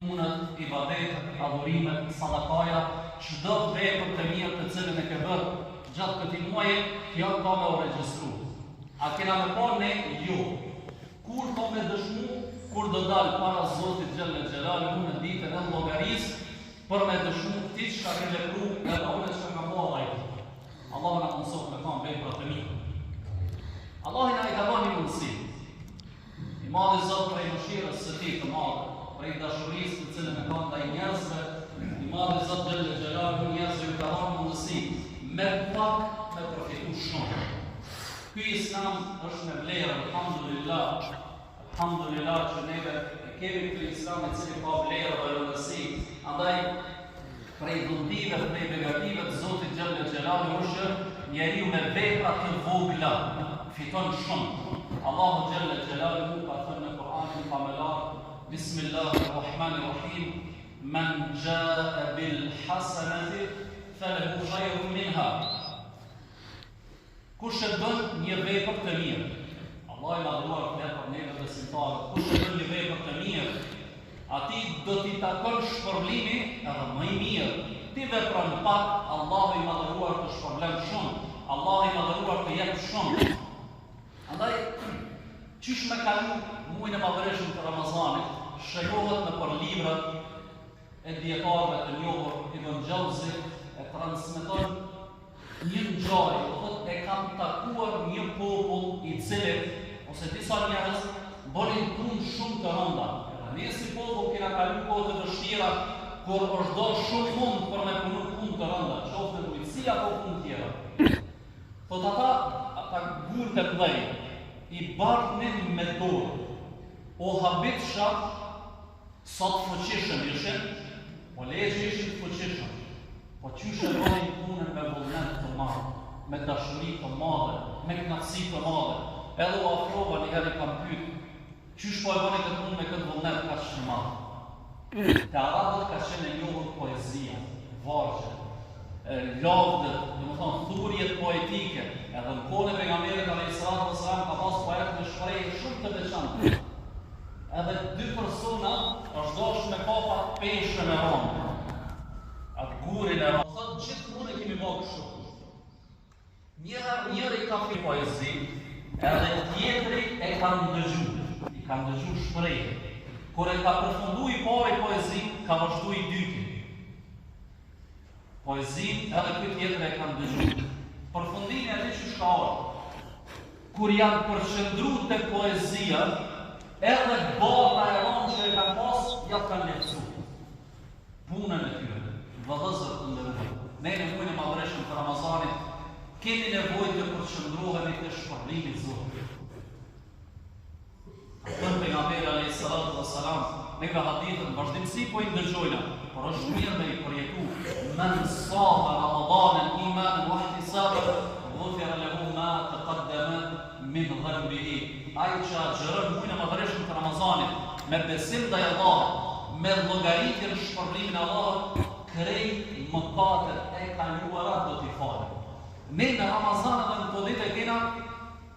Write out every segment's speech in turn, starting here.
punët, ibadetet, adhurimet, sadakaja, çdo vepër të mirë të cilën e ke bërë gjatë këtij muaji, kjo ka me u regjistru. A kena me pa ne? Jo. Kur ka me dëshmu, kur do dalë para Zotit Gjelle Gjelalu në ditën e llogarisë, për me dëshmu ti çka ke vepru edhe unë çka kam bërë ai. Allah na mëson me kanë vepra të mira. Allah na i ka dhënë mundësi. I madhi Zot prej mëshirës së Tij të madhe, prej dashurisë të cilën e ka ndaj njerëzve, i madhi Zot Gjelle Gjelalu njerëzve ju ka dhënë mundësi me pak me profitu shumë. Ky Islam është me vlerë, alhamdulillah. Alhamdulillah që neve e kemi këtë Islam i cili ka vlerë dhe rëndësi. Andaj prej dhundive, prej begative të Zotit Gjelle Gjelalu është njeriu me vepra të vogla fiton shumë. Allahu Gjelle Gjelalu ka thënë në Kur'anin famelar, Bismillahirrahmanirrahim, men jaa bil hasanati falahu khayrun minha. Kush e bën një vepër të mirë, Allah i madhruar flet për neve besimtarët, kush e bën një vepër të mirë, atij do t'i takon shpërblimi edhe më i mirë. Ti vepron pak, Allah i madhruar të shpërblen shumë, Allah i madhruar të jep shumë. Andaj, qysh me kalu muajin e madhëreshëm të Ramazanit, shërohet në për librat e dietarëve të njohur, Ibn Jauzi e transmeton një ngjarje, do thotë e kam takuar një popull i cili ose disa njerëz bënin punë shumë të rënda. Ne si popull kena kalu kohë të vështira kur është dorë shumë fund për me punu punë të rënda, qoftë në ujtësi apo punë tjera. Thot ata gurë të mëdhej i bartnin me dorë, o habitsha sot fuqishëm ishin, o legjë ishin fuqishëm. Po qysh e bënin punën me vullnet të madh, me dashuri të madhe, me kënaqësi të madhe. Edhe u afrova një herë kam pyet, qysh po e bëni këtë punë me këtë vullnet kaq të madh? Te arabët ka qenë e njohur poezia, vargje, lavdët, domethënë thurjet poetike. Edhe në kohën e pejgamberit alayhis salam ka pas poetë me shprehje shumë të veçantë. Edhe dy persona është dashur me papa peshën e rëndë. Atë gurin e rëndë. Thotë gjithë mune kemi bërë kështu. Njëri ka fi poezi, edhe tjetri e ka ndëgju. I ka ndëgju shprehje. Kur e ka përfundu i pari poezi, ka vazhdu i dyti. Poezi edhe këtë tjetër e ka ndëgju. Përfundimi e që shka orë. Kur janë përshëndru të poezia, edhe bata e rëndë që e ka pas, ja kanë letësu. Punën e tyre. Vëllëzër të ndërruar. Ne në muajin e madhëreshëm të Ramazanit kemi nevojë të përqendrohemi te shpërblimi i Zotit. Atë pejgamberi alayhis salam me ka hadithën vazhdimsi po i ndëgjojna, por është mirë me i përjetu. Men sama Ramadanan imanan wa ihtisaban ghufira lahu ma taqaddama min dhanbihi. Ai që agjeron muajin e madhëreshëm të Ramazanit me besim ndaj Allahut, me llogaritjen e shpërblimin e Allahut, krejt mëkatet e kaluara do t'i falen. Ne në Ramazan dhe në të ditë e kena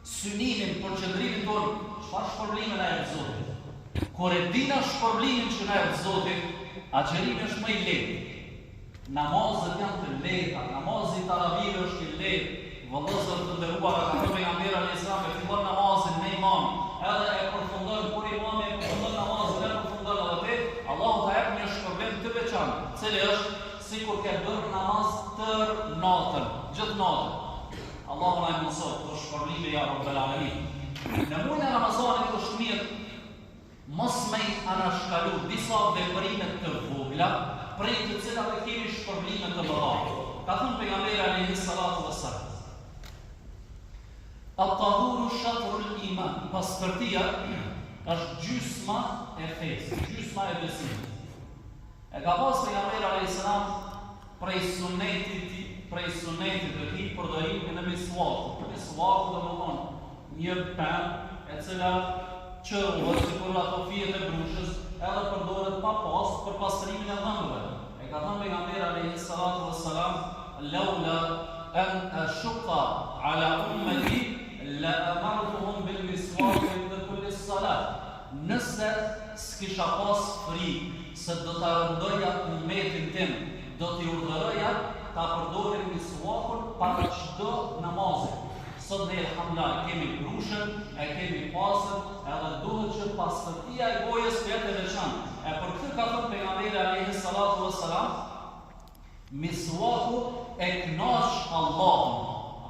synimin për qëndrimin tonë, çfarë shpërblimin na jep Zoti. Kur e dina shpërblimin që na jep Zoti, agjerimi është më i lehtë. Namazet janë të lehta, namazi i taravive është i lehtë. Vëllezër të nderuar, ka thënë pejgamberi alayhis salam, e fillon namazin me imam, edhe e përfundon kur imami e përfundon namazin, e përfundon edhe te, Allahu ta jep një shpërblim të veçantë, cili është sikur ke bërë namaz tër natën, gjithë natën. Allahu na mëson të shpërblimi ja Rabbel Alamin. Në muajin e Ramazanit është mirë mos me anashkalu disa veprime të vogla, prej të cilave kemi shpërblime të mëdha. Ka thënë pejgamberi alayhis salatu wassalam, at-tahuru shatrul iman, pastërtia është gjysma e fesë, gjysma e besimit. E ka pas pejgamberi alayhis salam prej sunetit të tij përdorimin e miswakut. Miswaku do të thonë një pemë e cila qërohet sikur ato fijet e brushës, edhe përdoret pa pas për pastrimin e dhëmbëve. E ka thënë pejgamberi alayhis salatu wassalam, laula an ashqa ala ummati la amartuhum bil miswak inda kulli salat. Nëse s'kisha pas frikë se do ta rëndoja ummetin tim, do t'i urdhëroja ta përdorin miswakun para çdo namazi. Sot ne elhamdullah kemi brushën, e kemi pasën, edhe duhet që pastërtia e gojës të jetë e veçantë. E për këtë ka thënë pejgamberi alayhi salatu wassalam, miswaku e kënaq Allahun.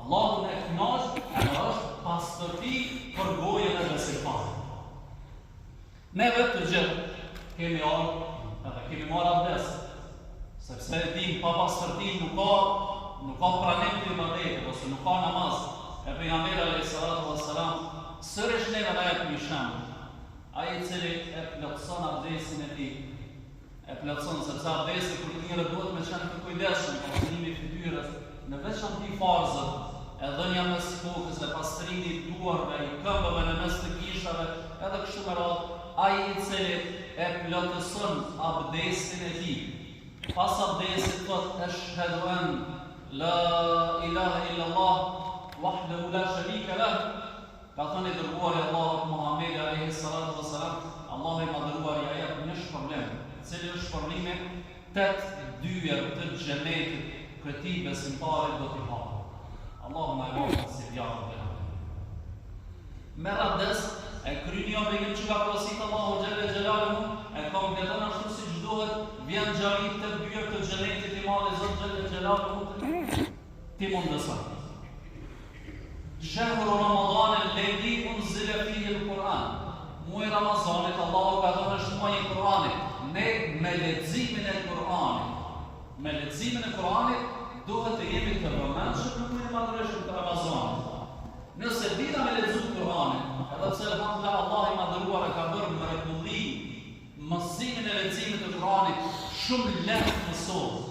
Allahun e kënaq, edhe është pastërti për gojën e besimtarit. Neve të gjithë kemi ardhur edhe kemi marrë abdes, sepse dim pa pastërti nuk ka pranim të ibadetit ose nuk ka namaz. E pejgamberi alayhi salatu wassalam sërish neve na jep një shembull. Ai i cili e plotson abdesin e tij, e plotson sepse abdesi kur njëri duhet me qenë të kujdesshëm për pastrimin e fytyrës, në veçantë farzët, e dhënia mes kokës e pastrimi i duarve, i këmbëve në mes të gishave, edhe kështu me radhë, ai i cili e plotëson abdesin e tij. Pas abdesit thot ashhadu an la ilaha illa Allah wahdahu la sharika lah. Ka thënë i dërguari Allahut Muhammed alayhi salatu wassalam, Allahu i madhëruar ja jep një shpërblim, cili është shpërblimi 8 dyert të xhenetit këtij besimtarit do t'i hapë. Allahu na jep si vjarë. Merr abdes, e kryeni obligim që ka porositur Allahu xhelle xhelaluhu, e kompleton ashtu siç duhet, vjen xhamit të dyert të xhenetit i madh i Zot xhelle xhelaluhu ti mundëson. شهر رمضان الذي أنزل فيه القرآن. Muaj Ramazanit, Allahu ka thënë është muaji i Kur'anit. Ne me leximin e Kur'anit, me leximin e Kur'anit duhet të jemi të vëmendshëm në muajin e madhëshëm të Ramazanit. Nëse dina me lexu Kur'anin, edhe pse alhamdulillah Allah i madhëruar e ka bërë mrekulli mësimin e leximit të Kur'anit shumë lehtë mësohet.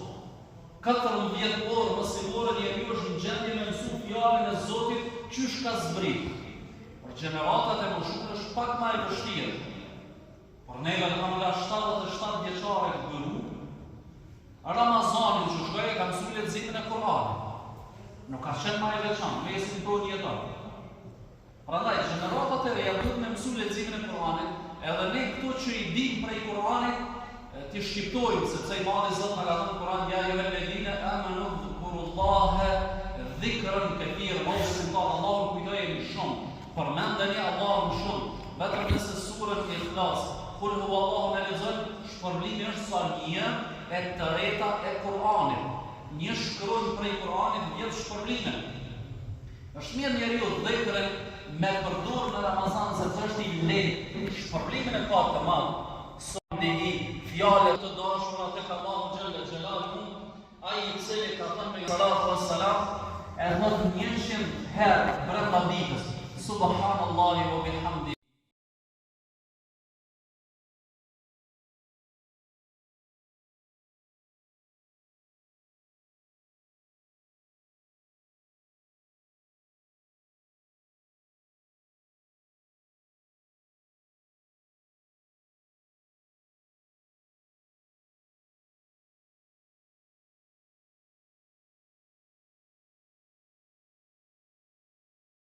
14 orë mësimore njeriu është në gjendje me mësu fjalën e Zotit qysh ka zbrit. Për gjeneratat e moshuar është pak më e vështirë. Por neve alhamdulillah 77 vjeçare të gëru, Ramazanin që shkoj ka mësu leximin e Kur'anit. Nuk ka qenë më e veçantë, mesin tonë jeton. Prandaj gjeneratat e reja duhet me mësu leximin e Kur'anit, edhe ne këto që i dim prej Kur'anit ti shqiptojmë, sepse i madhi Zot na ka thënë Kur'an, ja ayyuhalladhina amanu dhkurullaha dhikran kathira, Allahun kujtojeni shumë, përmendeni Allahun shumë. Vetëm nëse surën e Ikhlas, kul huwallahu në lexon, shpërblimi është sa 1/3 e Kur'anit. Një shkronjë prej Kur'anit 10 shpërblime. Është mirë njeriu dhikrën me përdorur në Ramazan, sepse është i lehtë, shpërblimin e ka të madh. Fjalët të dashura tek Allahu xhalla xhelaluhu, ai i cili ka thënë me salatu wassalam, e thot 100 herë brenda ditës, subhanallahi wa bihamdi